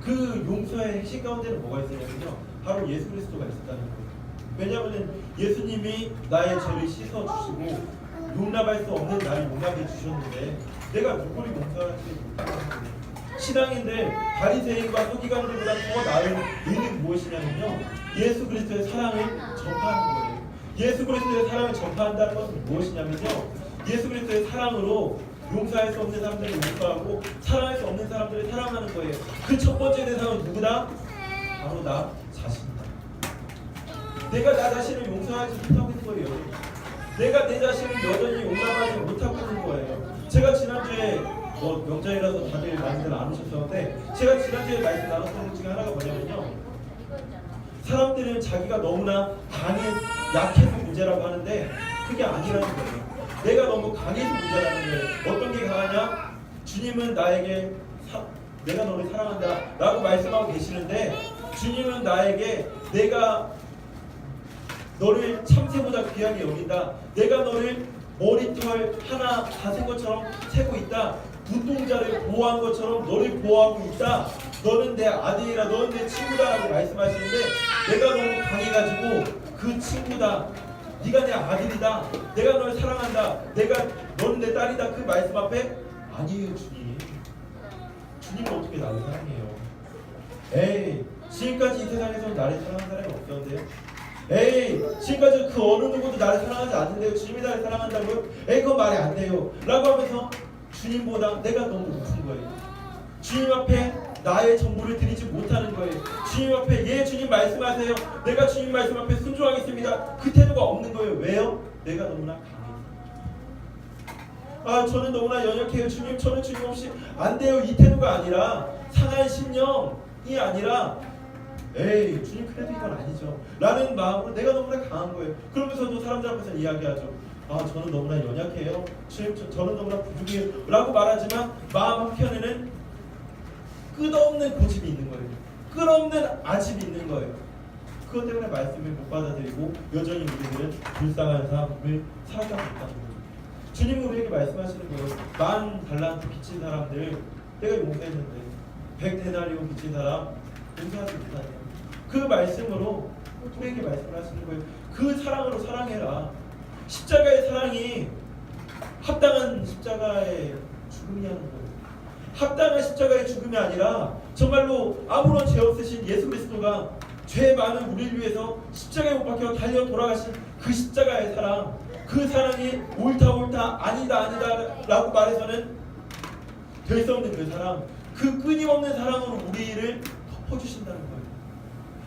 그 용서의 핵심 가운데는 뭐가 있었냐면요, 바로 예수 그리스도가 있었다는 거예요. 왜냐하면 예수님이 나의 죄를 씻어주시고 용납할 수 없는 나를 용납해 주셨는데 내가 누구를 용서하지 못하는 거예요. 신앙인들 바리새인과 서기관들보다 더 나은 의미는 무엇이냐면요, 예수 그리스도의 사랑을 전파하는 거예요. 예수 그리스도의 사랑을 전파한다는 것은 무엇이냐면요, 예수 그리스도의 사랑으로 용서할 수 없는 사람들을 용서하고 사랑할 수 없는 사람들을 사랑하는 거예요. 그 첫 번째 대상은 누구다? 바로 나 자신이다. 내가 나 자신을 용서하지 못하고 있는 거예요. 내가 내 자신을 여전히 용납하지 못하고 있는 거예요. 제가 지난주에 명절이라서 다들 많이들 안 오셨었는데, 제가 지난주에 말씀 나눴던 것 중에 하나가 뭐냐면요, 사람들은 자기가 너무나 약해서 문제라고 하는데 그게 아니라는 거예요. 내가 너무 강해서 문제라는 거예요. 어떤 게 강하냐? 주님은 나에게 내가 너를 사랑한다 라고 말씀하고 계시는데, 주님은 나에게 내가 너를 참새보다 귀하게 여긴다, 내가 너를 머리털 하나 다 센 것처럼 세고 있다, 눈동자를 보호한 것처럼 너를 보호하고 있다, 너는 내 아들이라, 너는 내 친구다 라고 말씀하시는데, 내가 너무 강해가지고 그 친구다, 네가 내 아들이다, 내가 널 사랑한다, 너는 내 딸이다, 그 말씀 앞에 아니에요. 주님은 어떻게 나를 사랑해요? 에이, 지금까지 이 세상에서 나를 사랑한 사람이 없던데요? 에이, 지금까지 그 어느 누구도 나를 사랑하지 않는데요? 주님이 나를 사랑한다고요? 에이, 그건 말이 안 돼요 라고 하면서 주님보다 내가 너무 높은 거예요. 주님 앞에 나의 전부를 드리지 못하는 거예요. 주님 앞에 예 주님 말씀하세요, 내가 주님 말씀 앞에 순종하겠습니다, 그 태도가 없는 거예요. 왜요? 내가 너무나 강해요. 저는 너무나 연약해요 주님, 저는 주님 없이 안 돼요, 이 태도가 아니라, 상한 심령이 아니라 에이 주님 그래도 이건 아니죠 라는 마음으로 내가 너무나 강한 거예요. 그러면서도 사람들 앞에서 이야기하죠. 저는 너무나 연약해요 주님, 저는 너무나 부족해요 라고 말하지만 마음 한켠에는 끝없는 고집이 있는 거예요. 끝없는 아집이 있는 거예요. 그것 때문에 말씀을 못 받아들이고 여전히 우리들은 불쌍한 삶을 살아가고 있다는 거죠. 주님은 우리에게 말씀하시는 거예요. 10달란트 빚진 사람들 내가 용서했는데 100데나리온 빚진 사람 용서하지 못하냐. 그 말씀으로 우리에게 말씀을 하시는 거예요. 그 사랑으로 사랑해라. 십자가의 사랑이 합당한 십자가의 죽음이라는 거예요. 합당한 십자가의 죽음이 아니라 정말로 아무런 죄 없으신 예수 그리스도가 죄 많은 우리를 위해서 십자가에 못 박혀 달려 돌아가신 그 십자가의 사랑, 그 사랑이 옳다 아니다 라고 말해서는 될 수 없는 그 사랑, 그 끊임없는 사랑으로 우리를 덮어주신다는 거예요.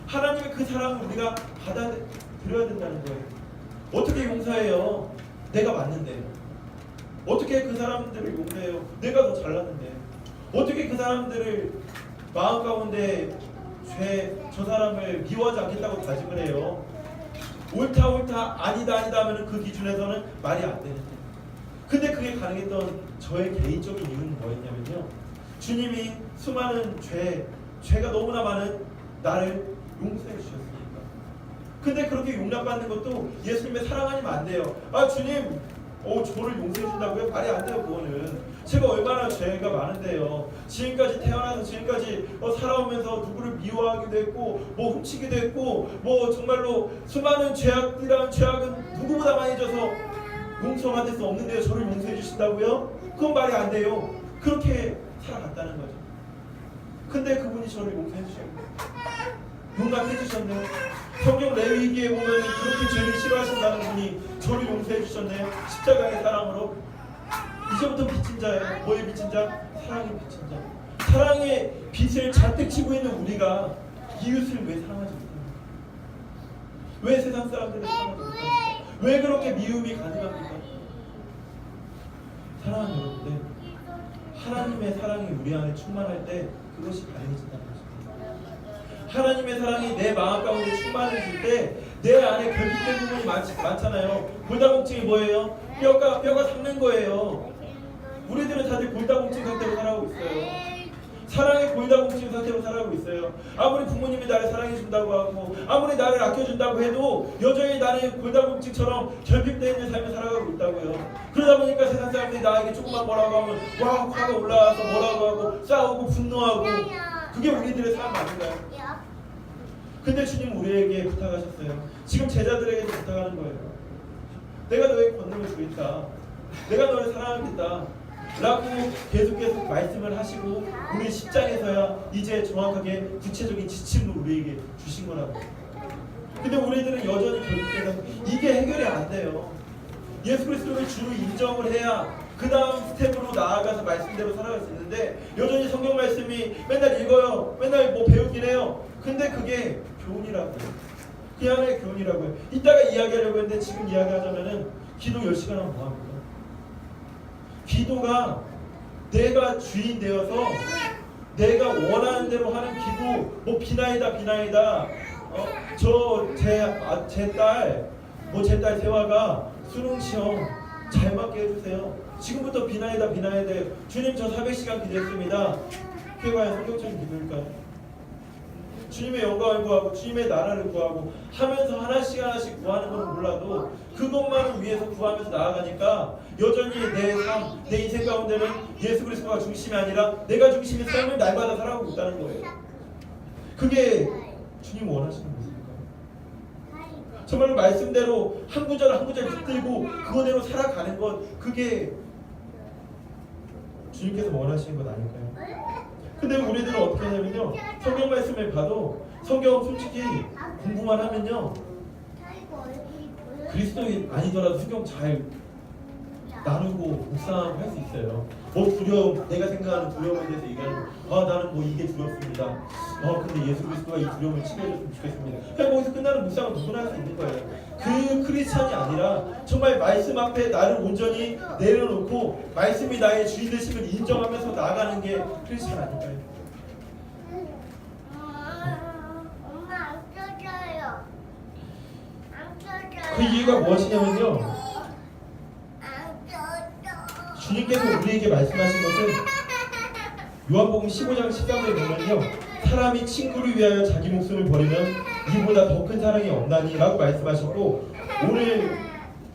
하나님의 그 사랑을 우리가 받아들여야 된다는 거예요. 어떻게 용서해요? 내가 맞는데. 어떻게 그 사람들을 용서해요? 내가 더 잘났는데. 어떻게 그 사람들을 마음 가운데 저 사람을 미워하지 않겠다고 다짐을 해요? 옳다 아니다 하면 그 기준에서는 말이 안 되는데. 근데 그게 가능했던 저의 개인적인 이유는 뭐였냐면요, 주님이 수많은 죄가 너무나 많은 나를 용서해 주셨으니까. 근데 그렇게 용납받는 것도 예수님의 사랑 아니면 안 돼요. 주님 저를 용서해 준다고요? 말이 안 돼요. 그거는 제가 얼마나 죄가 많은데요. 지금까지 태어나서 지금까지 살아오면서 누구를 미워하기도 했고 훔치기도 했고 정말로 수많은 죄악이라는 죄악은 누구보다 많이 져서 용서받을 수 없는데요, 저를 용서해 주신다고요? 그건 말이 안 돼요. 그렇게 살아갔다는 거죠. 근데 그분이 저를 용서해 주셨네요. 용납해 주셨네요. 성경 레위기에 보면 그렇게 죄를 싫어하신다는 분이 저를 용서해 주셨네요. 십자가의 사랑으로. 이제부터 빚진 자예요. 뭐의 빚진 자? 사랑의 빚진 자. 사랑의 빚을 잔뜩 지고 있는 우리가 이웃을 왜 사랑하지 못합니까? 왜 세상 사람들을 사랑하지 못합니까? 왜 그렇게 미움이 가능합니까? 사랑하는 여러분들, 하나님의 사랑이 우리 안에 충만할 때 그것이 가능해진다는 것입니다. 하나님의 사랑이 내 마음 가운데 충만해질 때 내 안에 결핍된 부분이 많잖아요. 골다공증이 뭐예요? 뼈가 삭는 거예요. 우리들은 다들 골다공증 상태로 살아가고 있어요. 사랑의 골다공증 상태로 살아가고 있어요. 아무리 부모님이 나를 사랑해준다고 하고 아무리 나를 아껴준다고 해도 여전히 나는 골다공증처럼 결핍되어 있는 삶을 살아가고 있다고요. 그러다 보니까 세상 사람들이 나에게 조금만 뭐라고 하면 와 화가 올라와서 뭐라고 하고 싸우고 분노하고 그게 우리들의 삶 아닌가요? 근데 주님 우리에게 부탁하셨어요. 지금 제자들에게도 부탁하는 거예요. 내가 너에게 권능을 주겠다. 내가 너를 사랑하겠다. 라고 계속 말씀을 하시고 우리 10장에서야 이제 정확하게 구체적인 지침을 우리에게 주신 거라고. 근데 우리들은 여전히 결국에는 이게 해결이 안 돼요. 예수 그리스도를 주로 인정을 해야 그 다음 스텝으로 나아가서 말씀대로 살아갈 수 있는데 여전히 성경 말씀이 맨날 읽어요. 맨날 뭐 배우긴 해요. 근데 그게 교훈이라고요. 그 안에 교훈이라고요. 이따가 이야기하려고 했는데 지금 이야기하자면은 기도 10시간 하면 뭐합니까? 기도가 내가 주인 되어서 내가 원하는 대로 하는 기도, 뭐 비나이다 제 딸 세화가 수능 시험 잘 맞게 해주세요. 지금부터 비나이다 주님 저 400시간 기도했습니다. 그게 과연 성경적인 기도일까요? 주님의 영광을 구하고 주님의 나라를 구하고 하면서 하나씩 구하는 건 몰라도 그것만을 위해서 구하면서 나아가니까 여전히 내 삶, 내 인생 가운데는 예수 그리스도가 중심이 아니라 내가 중심인 삶을 날마다 살아가고 있다는 거예요. 그게 주님 원하시는 모습일까요? 정말 말씀대로 한 구절 한 구절 붙들고 그거대로 살아가는 것, 그게 주님께서 원하시는 것 아닐까요? 근데 우리들은 어떻게 하냐면요, 성경 말씀을 봐도 성경 솔직히 공부만 하면요 그리스도인 아니더라도 성경 잘 나누고 묵상하고 할 수 있어요. 뭐 두려움, 내가 생각하는 두려움에 대해서 얘기하는 거, 나는 뭐 이게 두렵습니다. 근데 예수 그리스도가 이 두려움을 치료해줬으면 좋겠습니다. 그냥 거기서 끝나는 묵상은 누구나 할 수 있는 거예요. 그 크리스찬이 아니라 정말 말씀 앞에 나를 온전히 내려놓고 말씀이 나의 주인 되심을 인정하면서 나아가는 게 크리스찬 아닐까요? 엄마 안 써줘요. 안 써줘요. 그 이유가 무엇이냐면요, 주님께서 우리에게 말씀하신 것은 요한복음 15장 13절에 보면요, 사람이 친구를 위하여 자기 목숨을 버리면 이보다 더 큰 사랑이 없나니 라고 말씀하셨고, 오늘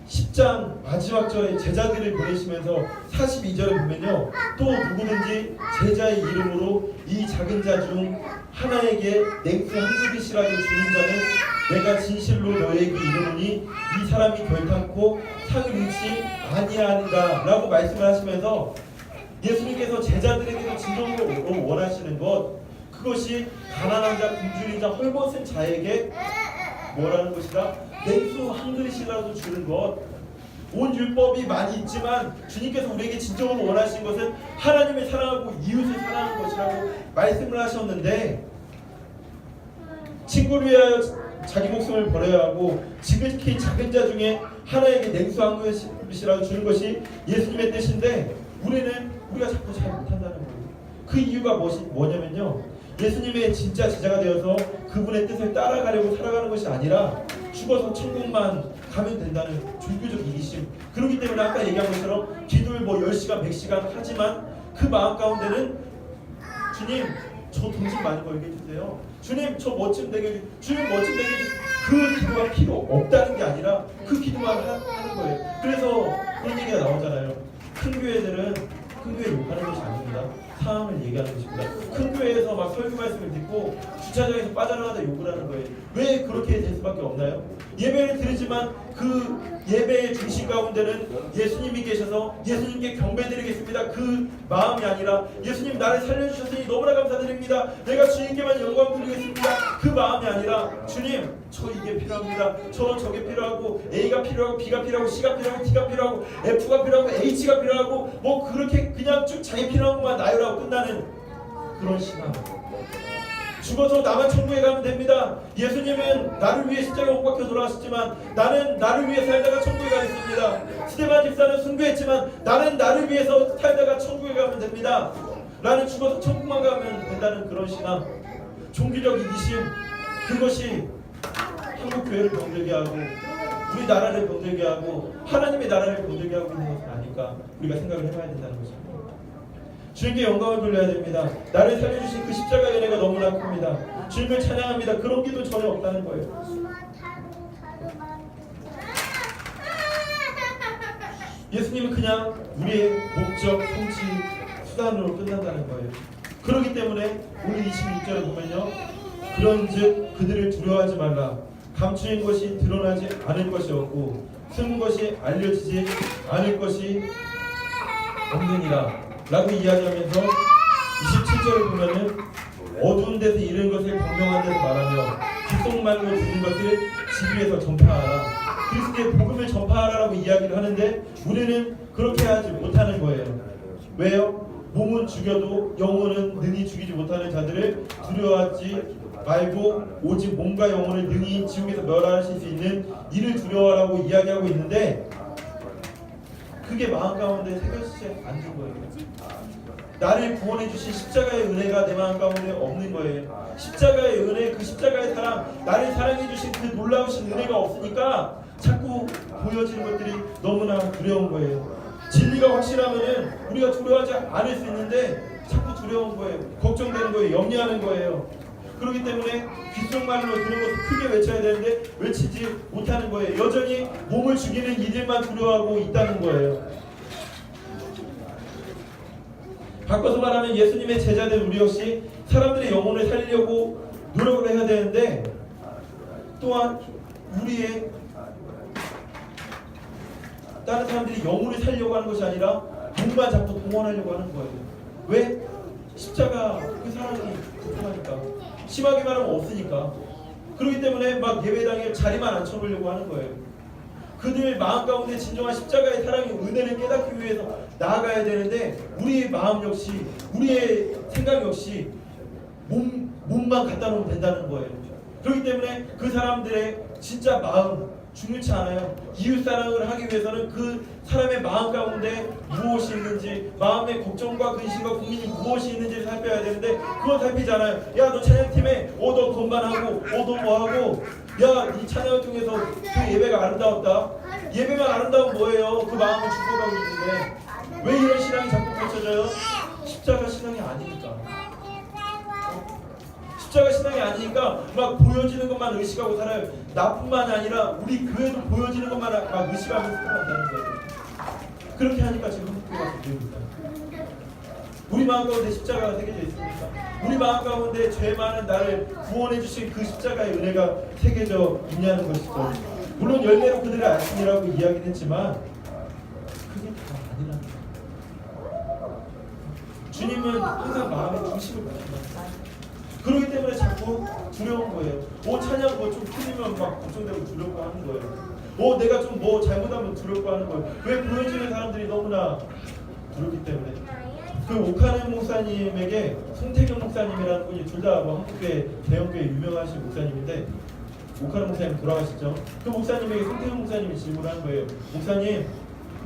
10장 마지막 절에 제자들을 보내시면서 42절에 보면요, 또 누구든지 제자의 이름으로 이 작은 자 중 하나에게 냉수 한 그릇이라도 주는 자는 내가 진실로 너에게 이르노니 이 사람이 결탄코 상을 잃지 아니하리라 라고 말씀을 하시면서 예수님께서 제자들에게도 진정으로 원하시는 것, 그것이 가난한 자, 굶주린 자, 헐벗은 자에게 뭐라는 것이다? 냉수 한 그릇이라도 주는 것. 온 율법이 많이 있지만 주님께서 우리에게 진정으로 원하시는 것은 하나님을 사랑하고 이웃을 사랑하는 것이라고 말씀을 하셨는데, 친구를 위하여 자기 목숨을 버려야 하고 지극히 작은 자 중에 하나에게 냉수 한 그릇이라도 주는 것이 예수님의 뜻인데 우리가 자꾸 잘 못한다는 거예요. 그 이유가 뭐냐면요, 예수님의 진짜 제자가 되어서 그분의 뜻을 따라가려고 살아가는 것이 아니라 죽어서 천국만 가면 된다는 종교적 이기심. 그렇기 때문에 아까 얘기한 것처럼 기도를 뭐 10시간 100시간 하지만 그 마음 가운데는 주님 저 돈 좀 많이 벌게 해주세요, 주님 저 멋짐 되게 해주세요, 주님 멋짐 되게 해주세요. 그 기도가 필요 없다는 게 아니라 그 기도만 하는 거예요. 그래서 그런 얘기가 나오잖아요. 큰 교회들은 큰 교회 욕하는 것이 아닙니다. 상황을 얘기하는 것입니다. 큰 교회에서 막 설교 말씀을 듣고 주차장에서 빠져나가다 욕을 하는 거예요. 왜 그렇게 될 수밖에 없나요? 예배를 드리지만 그 예배의 중심 가운데는 예수님이 계셔서 예수님께 경배드리겠습니다, 그 마음이 아니라 예수님 나를 살려주셨으니 너무나 감사드립니다, 내가 주님께만 영광 드리겠습니다, 그 마음이 아니라 주님 저 이게 필요합니다, 저게 필요하고 A가 필요하고 B가 필요하고 C가 필요하고 D가 필요하고 F가 필요하고 H가 필요하고 뭐 그렇게 그냥 쭉 자기 필요한 것만 나열하고 끝나는 그런 신앙. 죽어서 나만 천국에 가면 됩니다. 예수님은 나를 위해 십자가 못 박혀 돌아가셨지만 나는 나를 위해 살다가 천국에 가겠습니다. 스데반 집사는 순교했지만 나는 나를 위해서 살다가 천국에 가면 됩니다. 나는 죽어서 천국만 가면 된다는 그런 신앙, 종교적 이기심, 그것이 한국 교회를 병들게 하고 우리 나라를 병들게 하고 하나님의 나라를 병들게 하고 있는 것은 아닐까 우리가 생각을 해봐야 된다는 것입니다. 주님께 영광을 돌려야 됩니다. 나를 살려주신 그 십자가의 은혜가 너무나 큽니다. 주님을 찬양합니다. 그런 기도 전혀 없다는 거예요. 예수님은 그냥 우리의 목적, 성취, 수단으로 끝난다는 거예요. 그렇기 때문에 오늘 26절에 보면요, 그런즉 그들을 두려워하지 말라. 감추인 것이 드러나지 않을 것이 없고 숨은 것이 알려지지 않을 것이 없느니라 라고 이야기하면서 27절을 보면은 어두운 데서 이른 것을 광명한 데서 말하며 귓속말로 들은 것을 집 위에서 전파하라. 그리스도의 복음을 전파하라라고 이야기를 하는데 우리는 그렇게 하지 못하는 거예요. 왜요? 몸은 죽여도 영혼은 능히 죽이지 못하는 자들을 두려워하지 말고 오직 몸과 영혼을 능히 지옥에서 멸하실 수 있는 이를 두려워하라고 이야기하고 있는데 그게 마음 가운데 새겨지지 않는 거예요. 나를 구원해 주신 십자가의 은혜가 내 마음 가운데 없는 거예요. 십자가의 은혜, 그 십자가의 사랑, 나를 사랑해 주신 그 놀라우신 은혜가 없으니까 자꾸 보여지는 것들이 너무나 두려운 거예요. 진리가 확실하면은 우리가 두려워하지 않을 수 있는데 자꾸 두려운 거예요. 걱정되는 거예요. 염려하는 거예요. 그렇기 때문에 귓속말로 들은 것을 크게 외쳐야 되는데 외치지 못하는 거예요. 여전히 몸을 죽이는 이들만 두려워하고 있다는 거예요. 바꿔서 말하면 예수님의 제자된 우리 역시 사람들의 영혼을 살리려고 노력을 해야 되는데 또한 우리의 다른 사람들이 영혼을 살려고 하는 것이 아니라 몸만 자꾸 동원하려고 하는 거예요. 왜? 십자가 그 사랑이 불편하니까. 심하게 말하면 없으니까. 그렇기 때문에 막 예배당에 자리만 앉혀보려고 하는 거예요. 그들 마음 가운데 진정한 십자가의 사랑의 은혜를 깨닫기 위해서 나아가야 되는데 우리의 마음 역시 우리의 생각 역시 몸만 갖다 놓으면 된다는 거예요. 그렇기 때문에 그 사람들의 진짜 마음 중요치 않아요. 이웃 사랑을 하기 위해서는 그 사람의 마음 가운데 무엇이 있는지, 마음의 걱정과 근심과 고민이 무엇이 있는지를 살펴야 되는데 그건 살피지 않아요. 야, 너 찬양팀에 너 건반하고 너 뭐하고 야, 이 찬양을 통해서 그 예배가 아름다웠다. 예배만 아름다운 뭐예요? 그 마음을 죽어가고 있는데 왜 이런 신앙이 자꾸 펼쳐져요? 십자가 신앙이 아니니까. 십자가 신앙이 아니니까 막 보여지는 것만 의식하고 살아요. 나뿐만 아니라 우리 교회도 보여지는 것만 막 의식하면서 살아간다는 거예요. 그렇게 하니까 지금 한국교회가 보입니다. 우리 마음 가운데 십자가가 새겨져 있습니까? 우리 마음 가운데 죄 많은 나를 구원해 주신 그 십자가의 은혜가 새겨져 있냐는 것이죠. 물론 열매로 그들을 알지니라고 이야기는 했지만 그게 다 아니라는 거예요. 주님은 항상 마음의 중심을 가진다. 그렇기 때문에 자꾸 두려운 거예요. 찬양 좀 틀리면 막 걱정되고 두려워 하는 거예요. 내가 좀 잘못하면 두려워 하는 거예요. 왜 보여지는 사람들이 너무나 두렵기 때문에. 그 오카는 목사님에게 송태경 목사님이라는 분이 둘 다 한국의 대형교회 유명하신 목사님인데 오카는 목사님 돌아가셨죠. 그 목사님에게 송태경 목사님이 질문한 거예요.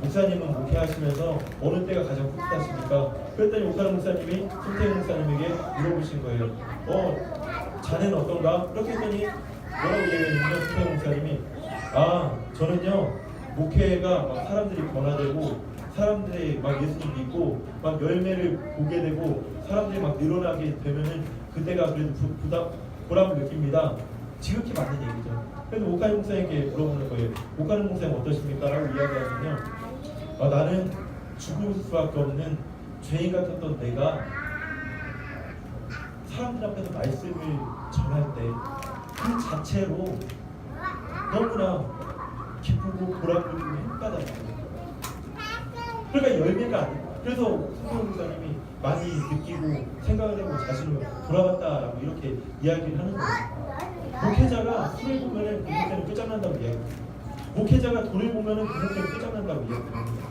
목사님은 목회하시면서 어느 때가 가장 풋풋하십니까? 그랬더니 오카는 목사님이 송태경 목사님에게 물어보신 거예요. 자네는 어떤가? 그렇게 했더니 뭐라고 얘기했냐면 송태경 목사님이 저는요 목회가 막 사람들이 변화되고 사람들이 막 예수님 믿고 막 열매를 보게 되고 사람들이 막 늘어나게 되면은 그때가 그래도 보람을 느낍니다. 지극히 맞는 얘기죠. 그래서 오카는 목사님께 물어보는 거예요. 오카는 목사님 어떠십니까? 라고 이야기하시면 나는 죽을 수밖에 없는 죄인 같았던 내가 사람들 앞에서 말씀을 전할 때 그 자체로 너무나 기쁘고 보람 느끼고 행복하다는 거예요. 그러니까 열매가 아니에요. 그래서 송태경 목사님이 많이 느끼고 생각을 해보고 자신을 돌아봤다라고 이렇게 이야기를 하는 거예요. 목회자가 술을 보면은 그 목회는 끝장난다고 이야기해요. 목회자가 돈을 보면은 그 목회는 끝장난다고 이야기합니다.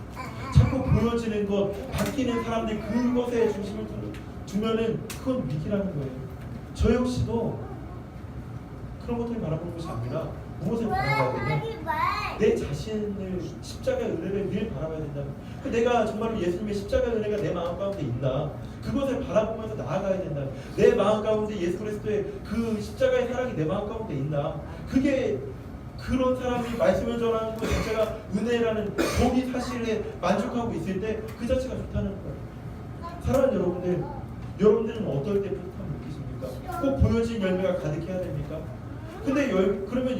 자꾸 보여지는 것, 바뀌는 사람들이 그것에 중심을 두면은 그건 위기라는 거예요. 저 역시도 그런 것들을 바라보는 것이 아니라 무엇을 바라봐야 되냐? 내 자신을 십자가의 은혜를 늘 바라봐야 된다. 내가 정말로 예수님의 십자가의 은혜가 내 마음 가운데 있나? 그것을 바라보면서 나아가야 된다. 내 마음 가운데 예수 그리스도의 그 십자가의 사랑이 내 마음 가운데 있나? 그게 그런 사람이 말씀을 전하는 것 자체가 은혜라는 거기 사실에 만족하고 있을 때 그 자체가 좋다는 거예요. 사랑하는 여러분들은 어떨 때 뿌듯함을 느끼십니까? 꼭 보여진 열매가 가득해야 됩니까? 근데 그러면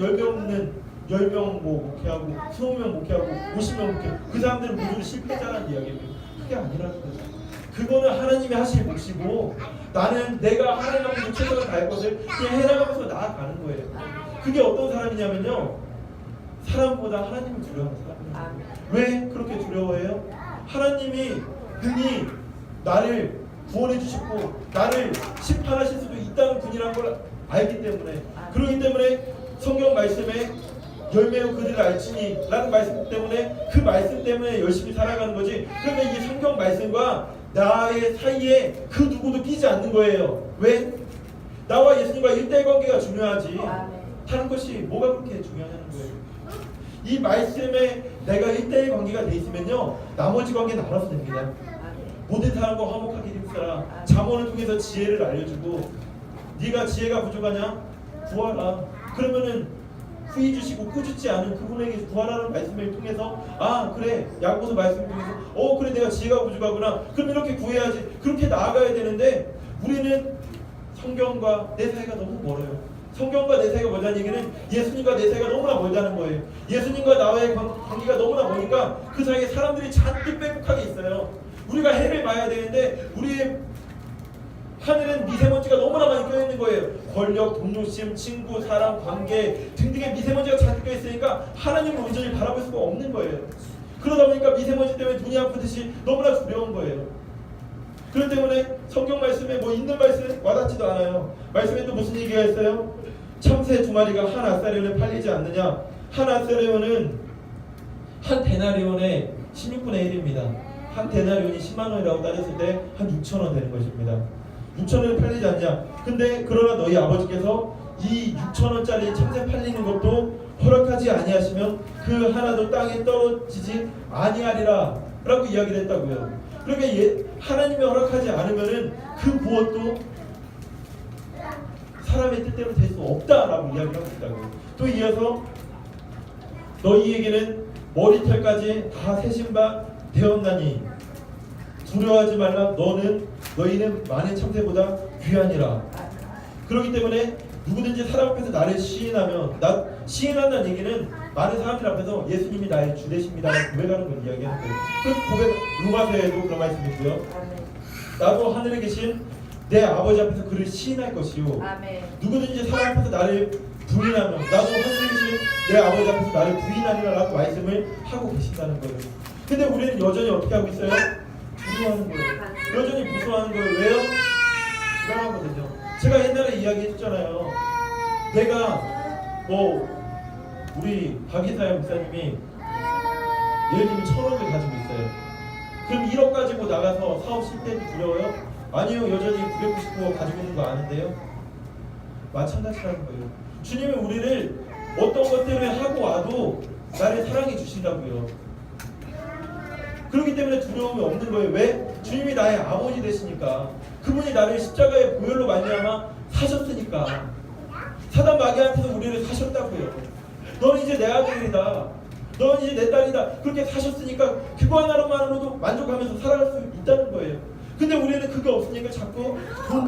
10명 목회하고 20명 목회하고 50명 목회 그 사람들은 모두 실패자라는 이야기입니다. 그게 아니라는 거죠. 그거는 하나님이 하실 몫이고 나는 내가 하나님 앞에서 최선을 다할 것을 그냥 해나가면서 나아가는 거예요. 그게 어떤 사람이냐면요, 사람보다 하나님을 두려워하는 사람이에요. 왜 그렇게 두려워해요? 하나님이 능히 나를 구원해 주시고 나를 심판하실 수도 있다는 분이라는 걸 알기 때문에, 그렇기 때문에 성경 말씀에 열매로 그들을 알지니 라는 말씀 때문에, 그 말씀 때문에 열심히 살아가는 거지. 그런데 이 성경 말씀과 나의 사이에 그 누구도 끼지 않는 거예요. 왜? 나와 예수님과 1대1 관계가 중요하지 하는 것이 뭐가 그렇게 중요하냐는 거예요. 이 말씀에 내가 1대1 관계가 돼 있으면요, 나머지 관계는 알아서 됩니다. 모든 사람과 화목하게 힘쓰라. 잠언을 통해서 지혜를 알려주고, 네가 지혜가 부족하냐? 구하라. 그러면은 후히 주시고 꾸짖지 않은 그분에게 구하라는 말씀을 통해서, 아 그래, 야고보서 말씀을 통해서 그래 내가 지혜가 부족하구나, 그럼 이렇게 구해야지, 그렇게 나아가야 되는데, 우리는 성경과 내 사이가 너무 멀어요. 성경과 내 사이가 멀다는 얘기는 예수님과 내 사이가 너무나 멀다는 거예요. 예수님과 나와의 관계가 너무나 머니까 그 사이에 사람들이 잔뜩 빼곡하게 있어요. 우리가 해를 봐야 되는데 우리의 하늘은 미세먼지가 너무나 많이 껴있는 거예요. 권력, 동료심, 친구, 사람, 관계 등등의 미세먼지가 잔뜩 껴있으니까 하나님을 온전히 바라볼 수가 없는 거예요. 그러다 보니까 미세먼지 때문에 눈이 아프듯이 너무나 두려운 거예요. 그렇기 때문에 성경 말씀에 뭐 있는 말씀 와닿지도 않아요. 말씀에 또 무슨 얘기가 있어요? 참새 두 마리가 한 아사리온에 팔리지 않느냐. 한 아사리온은 한 데나리온의 16분의 1입니다. 한 데나리온이 10만 원이라고 따졌을 때 한 6천 원 되는 것입니다. 6천 원에 팔리지 않냐. 근데 그러나 너희 아버지께서 이 6천 원짜리 참새 팔리는 것도 허락하지 아니하시면 그 하나도 땅에 떨어지지 아니하리라 라고 이야기를 했다고요. 그러니까 하나님이 허락하지 않으면은 그 무엇도 사람의 뜻대로 될 수 없다라고 이야기를 하고 있다고요. 또 이어서 너희에게는 머리털까지 다 세신 바 되었나니 두려워하지 말라. 너희는 많은 참새보다 귀하니라. 그렇기 때문에 누구든지 사람 앞에서 나를 시인하면, 시인한다는 얘기는 많은 사람들 앞에서 예수님이 나의 주 되십니다 고백하는 걸 이야기하는 거예요. 그래서 고백, 로마서에도 그런 말씀이 있고요. 나도 하늘에 계신 내 아버지 앞에서 그를 시인할 것이요, 누구든지 사람 앞에서 나를 부인하면 나도 하늘에 계신 내 아버지 앞에서 나를 부인하리라 라고 말씀을 하고 계신다는 거예요. 근데 우리는 여전히 어떻게 하고 있어요? 두려워하는 거예요. 여전히 무서워하는 거예요. 왜요? 불안하거든요. 제가 옛날에 이야기했잖아요. 내가 우리 박이사야 목사님이 예를 들면 1,000억을 가지고 있어요. 그럼 1억 가지고 나가서 사업 실패해도 두려워요? 아니요. 여전히 999억 가지고 있는 거 아는데요. 마찬가지라는 거예요. 주님은 우리를 어떤 것 때문에 하고 와도 나를 사랑해 주신다고요. 그렇기 때문에 두려움이 없는 거예요. 왜? 주님이 나의 아버지 되시니까. 그분이 나를 십자가의 보혈로 말미암아 사셨으니까. 사단 마귀한테서 우리를 사셨다고요. 너는 이제 내 아들이다, 너는 이제 내 딸이다, 그렇게 사셨으니까 그거 하나로만으로도 만족하면서 살아갈 수 있다는 거예요. 근데 우리는 그게 없으니까 자꾸 돈,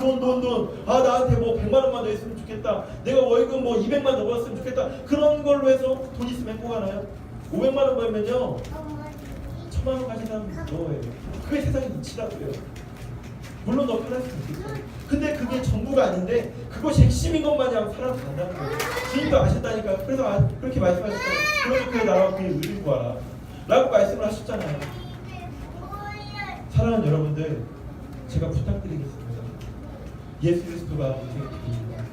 나한테 뭐 100만 원만 더 있으면 좋겠다, 내가 월급 뭐 200만 더 벌었으면 좋겠다, 그런 걸로 해서 돈 있으면 행복하나요? 500만 원 벌면요 1,000만 원 가진 사람은 부러워요. 그게 세상의 이치라고요. 물론 더 편할 수도 있겠죠. 근데 그게 전부가 아닌데 그것이 핵심인 것 마냥 살아간다는 거예요. 주님도 아셨다니까. 그래서 그렇게 말씀하셨잖아요. 그러니 그의 나라와 그의 의를 구하라 라고 말씀을 하셨잖아요. 사랑하는 여러분들, 제가 부탁드리겠습니다. 예수 그리스도가 우리에게 드립니다.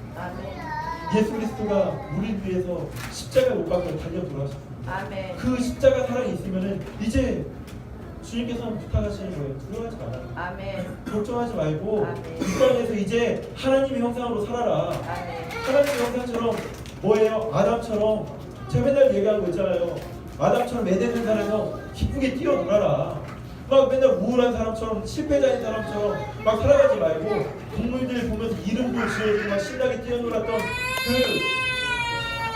예수 그리스도가 우리를 위해서 십자가 못 박혀 달려 돌아가셨습니다. 그 십자가 사랑이 있으면은 이제 주님께서는 부탁하시는 거예요. 두려워하지 말아요. 걱정하지 말고 이 땅에서 이제 하나님의 형상으로 살아라. 하나님의 형상처럼 뭐예요? 아담처럼, 제가 맨날 얘기하는 거 있잖아요. 아담처럼 에덴 산에서 기쁘게 뛰어놀아라. 막 맨날 우울한 사람처럼, 실패자인 사람처럼 막 살아가지 말고 동물들 보면서 이름도 지어주고 막 신나게 뛰어놀았던 그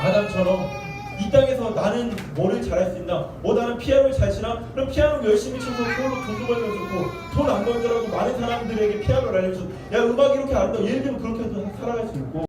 아담처럼 이 땅에서 나는 뭐를 잘할 수 있나? 나는 피아노를 잘 치나? 그럼 피아노 열심히 쳐서 그걸로 돈도 벌면 좋고, 돈 안 벌더라도 많은 사람들에게 피아노를 알려줘. 야, 음악이 이렇게 아름다워. 예를 들면 그렇게 해서 살아갈 수 있고.